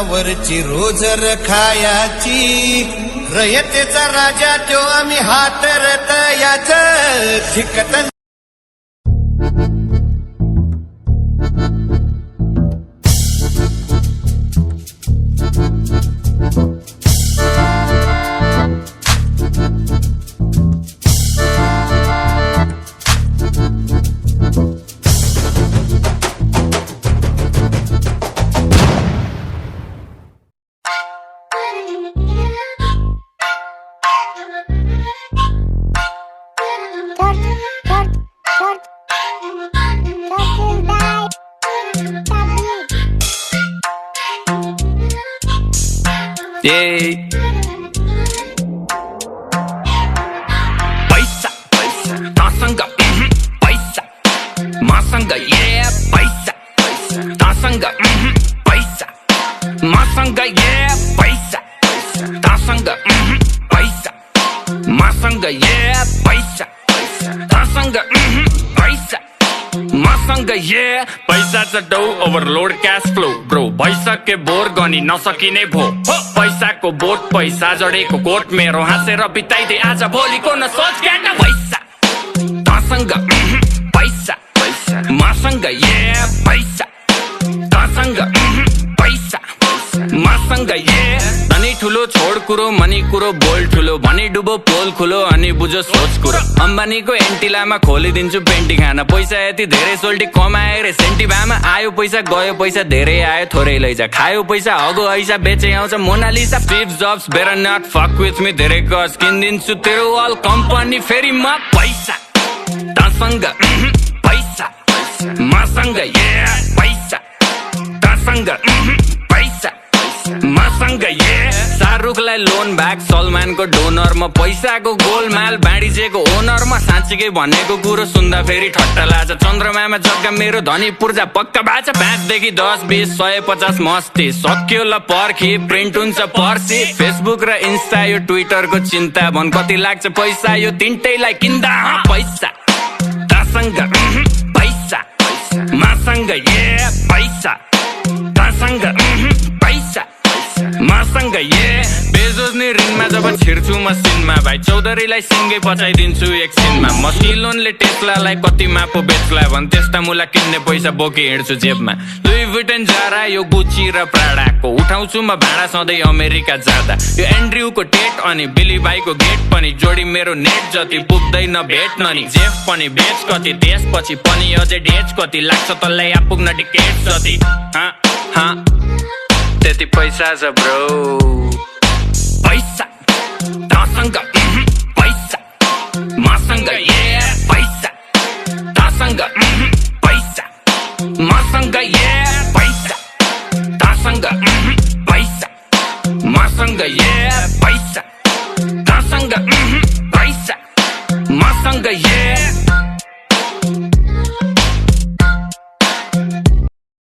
वरची रोजर खायाची रयतेचा राजा तो आम्ही हातरत याच ठिकत पैसा पैसा तासंग पैसा मासंग ये पैसा तासंग पैसा मासंग ये पैसा तासंग पैसा मासंग ये पैसा तासंग पैसा मासंग ये पैसाचा डौ ओभरलोड क्याश फ्लो ब्रो पैसा के बोर गनी नसकिने भो पैसाको बोट पैसा जडेको कोट मेरो हाँसेर बिताइदे आज भोलिको न सोच केटा पैसा तासँग पैसा पैसा मासँग ये पैसा तासँग पैसा मासँग ये धनी ठुलो छोड कुरो मनी कुरो बोल ठुलो भनी डुबो पोल खुलो अनि बुझो सोच कुरो अम्बानीको एन्टिलामा खोलिदिन्छु पेन्टी खाना पैसा यति धेरै सोल्टी कमाए रे सेन्टी भामा आयो पैसा गयो पैसा धेरै आयो थोरै लैजा खायो पैसा हगो ऐसा बेचे आउँछ Mona Lisa Steve Jobs better not fuck with me धेरै कस किनिदिन्छु तेरो अल कम्पनी फेरि म पैसा तासँग पैसा मसँग ये पैसा तासँग पैसा मसँग ये शाहरुखलाई लोन ब्याक सलमानको डोनर म पैसाको गोलमाल बाँडिजेको ओनर म साँच्चीकै भनेको कुरो सुन्दा फेरि ठट्टा लाग्छ चन्द्रमामा जग्गा मेरो धनी पूर्जा पक्का बाछ 5 देखि 10 20 150 मस्ती सक्यो ल पर्खी प्रिन्ट हुन्छ पर्सी फेसबुक र इन्स्टा यो ट्विटरको चिन्ता भन कति लाग्छ पैसा यो तिनटैलाई किन्दा पैसा तासँग पैसा मसँग ये पैसा तासँग पैसा मसँग ये बेजोज नि ऋणमा जब छिर्छु म सिनमा भाइ चौधरीलाई सिङ्गै पचाइदिन्छु एकछिनमा म सिलोनले टेस्लालाई कतिमा पो बेच्ला भन् त्यस्ता मुला किन्ने पैसा बोकी हिँड्छु जेबमा लुई भुइटन जारा यो गुची र प्राडाको उठाउँछु म भाडा सधैँ अमेरिका जाँदा यो एन्ड्रयुको टेट अनि बिली भाइको गेट पनि जोडी मेरो नेट जति पुग्दैन भेट्न नि जेफ पनि बेच कति त्यसपछि पनि अझै डेच कति लाग्छ तँलाई आपुग्न टिकेट जति त्यति पैसा छ ब्रो पैसा तासँग पैसा मसँग ये पैसा तासँग पैसा मसँग ये पैसा तासँग पैसा मसँग ये पैसा तासँग पैसा मसँग ये